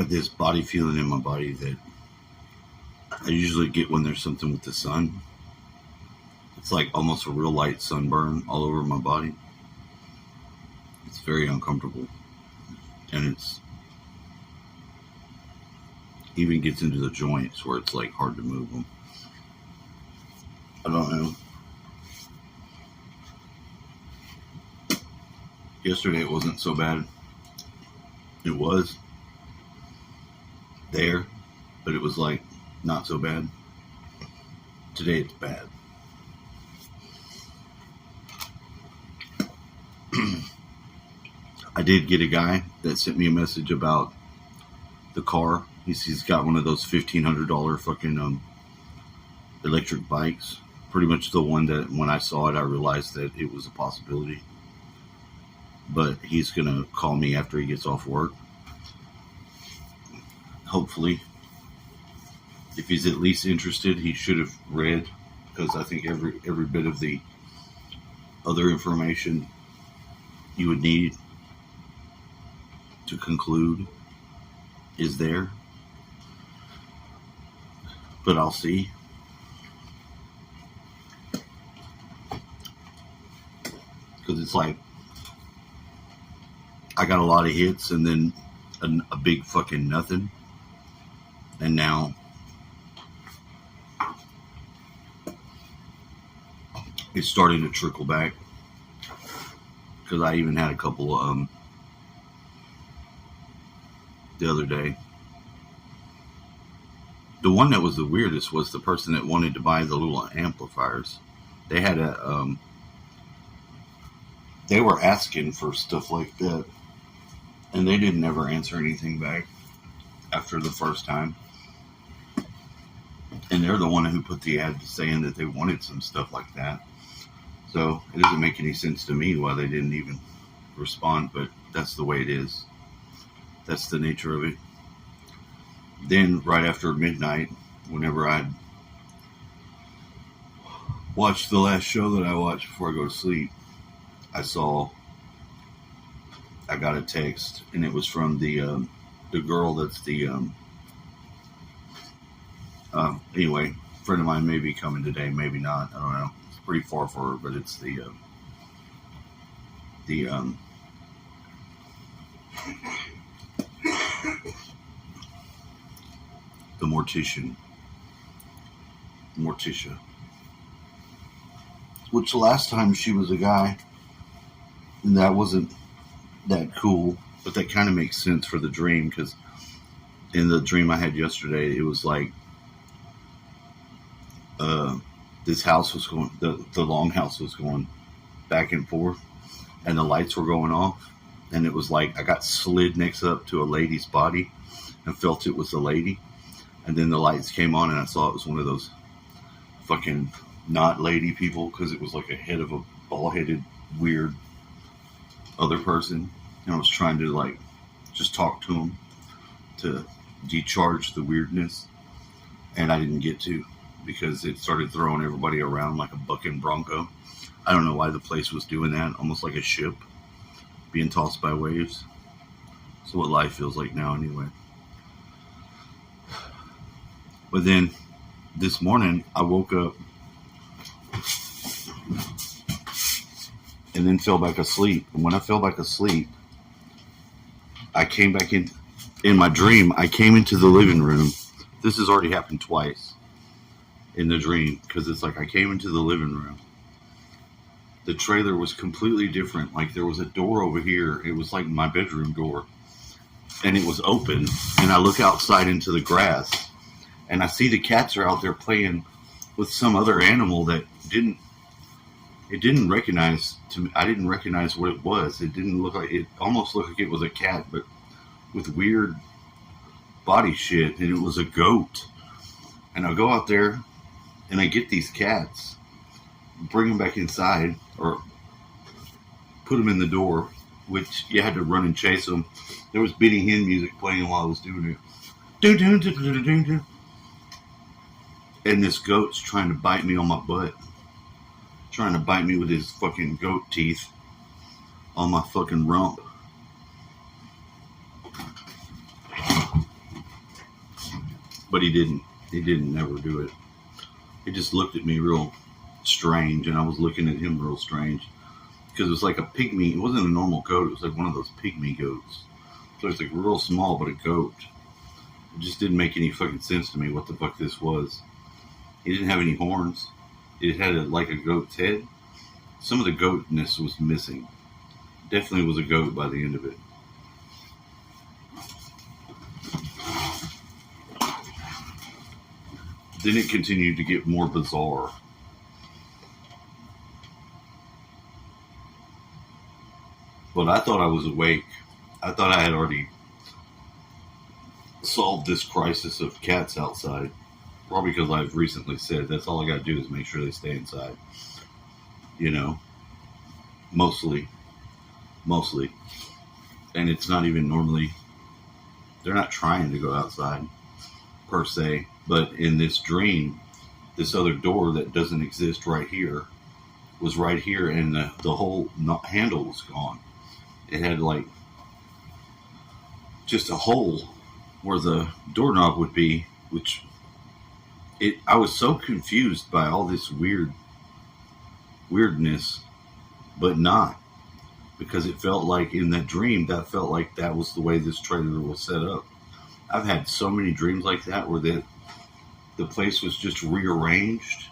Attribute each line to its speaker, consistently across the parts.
Speaker 1: got this body feeling in my body that I usually get when there's something with the sun. It's like almost a real light sunburn all over my body. It's very uncomfortable. And it's even gets into the joints where it's like hard to move them. I don't know. Yesterday it wasn't so bad. It was there, but it was like not so bad. Today it's bad. I did get a guy that sent me a message about the car. He's got one of those $1,500 fucking electric bikes. Pretty much the one that when I saw it, I realized that it was a possibility. But he's going to call me after he gets off work. Hopefully. If he's at least interested, he should have read. Because I think every bit of the other information you would need to conclude is there. But I'll see. Because it's like I got a lot of hits and then a big fucking nothing. And now it's starting to trickle back. Because I even had a couple the other day. The one that was the weirdest was the person that wanted to buy the little amplifiers. They had they were asking for stuff like that. And they didn't ever answer anything back after the first time. And they're the one who put the ad saying that they wanted some stuff like that. So it doesn't make any sense to me why they didn't even respond, but that's the way it is. That's the nature of it. Then right after midnight, whenever I'd watched the last show that I watched before I go to sleep, I got a text, and it was from the girl that's the anyway, a friend of mine may be coming today, maybe not, I don't know. It's pretty far for her, but it's the Morticia. Which last time she was a guy, and that wasn't that cool, but that kind of makes sense for the dream, because in the dream I had yesterday, it was like this house was going, the longhouse was going back and forth, and the lights were going off, and it was like I got slid next up to a lady's body and felt it was a lady, and then the lights came on and I saw it was one of those fucking not lady people, because it was like a head of a bald-headed weird other person, and I was trying to like just talk to him to decharge the weirdness, and I didn't get to, because it started throwing everybody around like a bucking bronco. I don't know why the place was doing that, almost like a ship being tossed by waves. That's what life feels like now anyway. But then this morning I woke up and then fell back asleep. And when I fell back asleep, I came back in my dream. I came into the living room. This has already happened twice in the dream, because it's like I came into the living room. The trailer was completely different. Like there was a door over here. It was like my bedroom door, and it was open. And I look outside into the grass, and I see the cats are out there playing with some other animal that didn't recognize to me. I didn't recognize what it was. It didn't look like it. Almost looked like it was a cat, but with weird body shit. And it was a goat. And I go out there, and I get these cats, bring them back inside, or put them in the door, which you had to run and chase them. There was Benny Hinn music playing while I was doing it. Dun, dun, dun, dun, dun, dun. And this goat's trying to bite me on my butt. Trying to bite me with his fucking goat teeth on my fucking rump. But he didn't. He didn't never do it. He just looked at me real strange, and I was looking at him real strange because it was like a pygmy. It wasn't a normal goat. It was like one of those pygmy goats. So it's like real small, but a goat. It just didn't make any fucking sense to me what the fuck this was. He didn't have any horns. It had like a goat's head. Some of the goatness was missing. Definitely was a goat by the end of it. Then it continued to get more bizarre. But I thought I was awake. I thought I had already solved this crisis of cats outside. Probably because I've recently said that's all I got to do is make sure they stay inside. You know, mostly. And it's not even normally, they're not trying to go outside per se. But in this dream, this other door that doesn't exist right here was right here, and the whole handle was gone. It had like just a hole where the doorknob would be, which I was so confused by all this weirdness, but not, because it felt like in that dream, that felt like that was the way this trailer was set up. I've had so many dreams like that where the place was just rearranged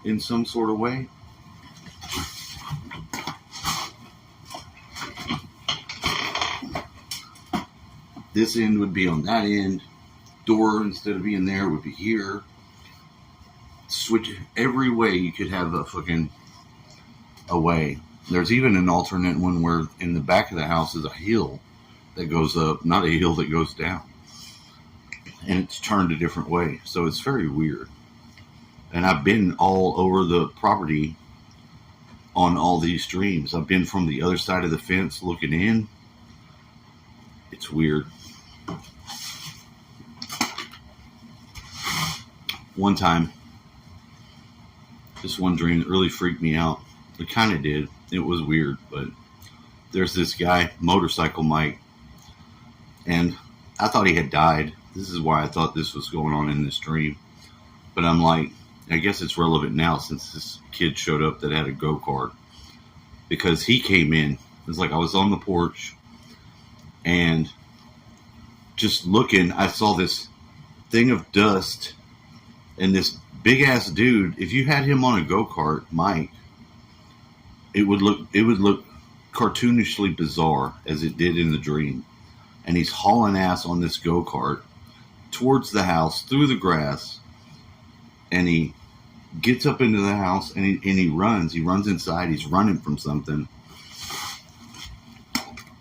Speaker 1: in some sort of way. This end would be on that end. Door, instead of being there, would be here. Switch every way you could have a way. There's even an alternate one where in the back of the house is a hill that goes up, not a hill that goes down. And it's turned a different way. So it's very weird. And I've been all over the property on all these streams. I've been from the other side of the fence looking in. It's weird. One time, this one dream that really freaked me out. It kind of did. It was weird, but there's this guy, Motorcycle Mike, and I thought he had died. This is why I thought this was going on in this dream. But I'm like, I guess it's relevant now since this kid showed up that had a go-kart. Because he came in. It's like I was on the porch and just looking, I saw this thing of dust and this big-ass dude. If you had him on a go-kart, Mike, it would look cartoonishly bizarre as it did in the dream. And he's hauling ass on this go-kart towards the house through the grass, and he gets up into the house and he runs inside. He's running from something,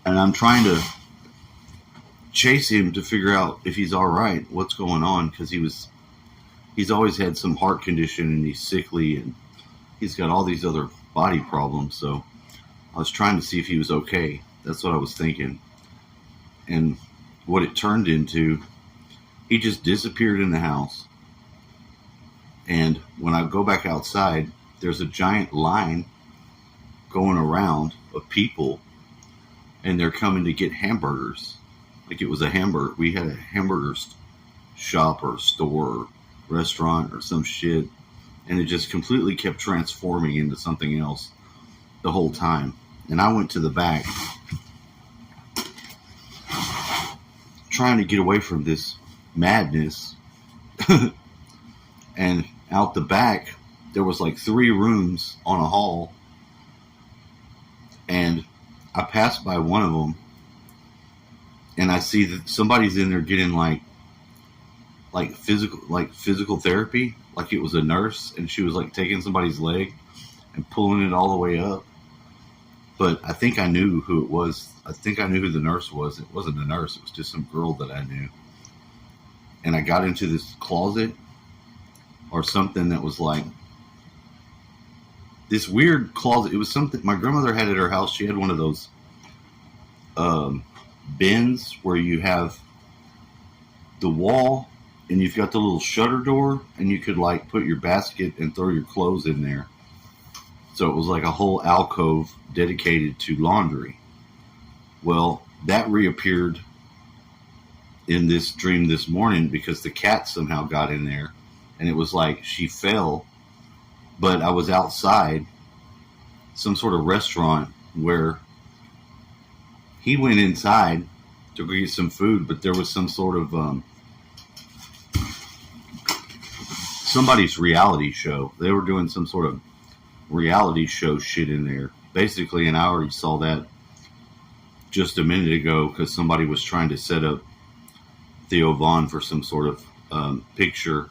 Speaker 1: and I'm trying to chase him to figure out if he's all right, what's going on, because he's always had some heart condition and he's sickly and he's got all these other body problems. So I was trying to see if he was okay. That's what I was thinking. And what it turned into, he just disappeared in the house. And when I go back outside, there's a giant line going around of people, and they're coming to get hamburgers. Like it was a hamburger. We had a hamburger shop or store or restaurant or some shit. And it just completely kept transforming into something else the whole time. And I went to the back trying to get away from this madness. And out the back, there was like 3 rooms on a hall. And I passed by one of them, and I see that somebody's in there getting like physical therapy. Like it was a nurse, and she was like taking somebody's leg and pulling it all the way up. But I think I knew who it was. I think I knew who the nurse was. It wasn't a nurse. It was just some girl that I knew. And I got into this closet or something that was like this weird closet. It was something my grandmother had at her house. She had one of those bins where you have the wall and you've got the little shutter door, and you could like put your basket and throw your clothes in there. So it was like a whole alcove dedicated to laundry. Well, that reappeared in this dream this morning because the cat somehow got in there, and it was like she fell, but I was outside some sort of restaurant where he went inside to go get some food, but there was some sort of somebody's reality show. They were doing some sort of reality show shit in there, basically, and I already saw that just a minute ago because somebody was trying to set up Theo Vaughn for some sort of picture,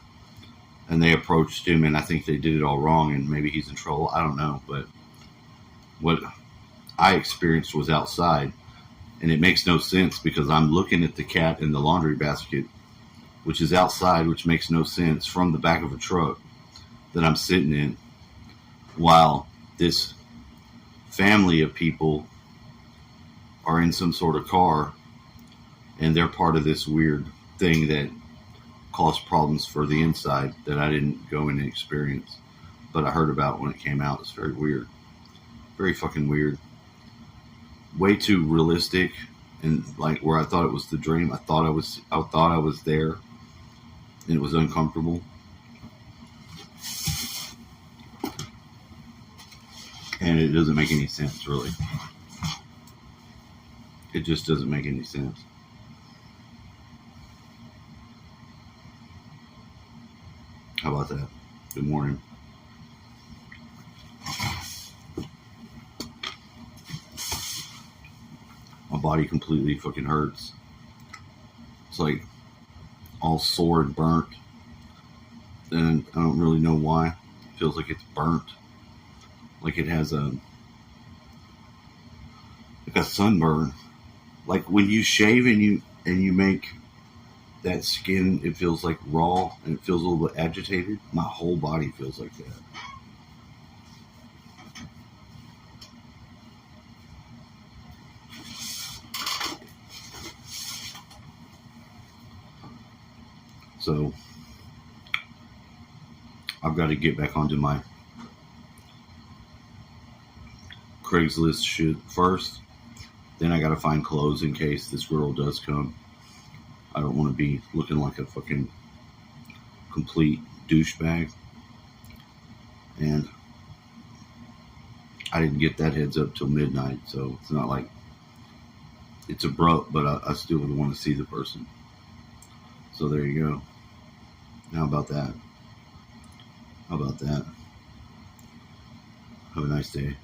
Speaker 1: and they approached him, and I think they did it all wrong, and maybe he's in trouble. I don't know, but what I experienced was outside, and it makes no sense because I'm looking at the cat in the laundry basket, which is outside, which makes no sense, from the back of a truck that I'm sitting in, while this family of people are in some sort of car, and they're part of this weird thing that caused problems for the inside that I didn't go in and experience, but I heard about when it came out. It's very weird. Very fucking weird. Way too realistic, and like where I thought it was the dream. I thought I was there, and it was uncomfortable. And it doesn't make any sense, really. It just doesn't make any sense. How about that? Good morning. My body completely fucking hurts. It's like all sore and burnt. And I don't really know why. It feels like it's burnt. Like it has a sunburn. Like when you shave and you make that skin, it feels like raw and it feels a little bit agitated. My whole body feels like that. So I've got to get back onto my Craigslist shit first. Then I got to find clothes in case this girl does come. I don't want to be looking like a fucking complete douchebag. And I didn't get that heads up till midnight, so it's not like it's abrupt, but I still would want to see the person. So there you go. How about that? How about that? Have a nice day.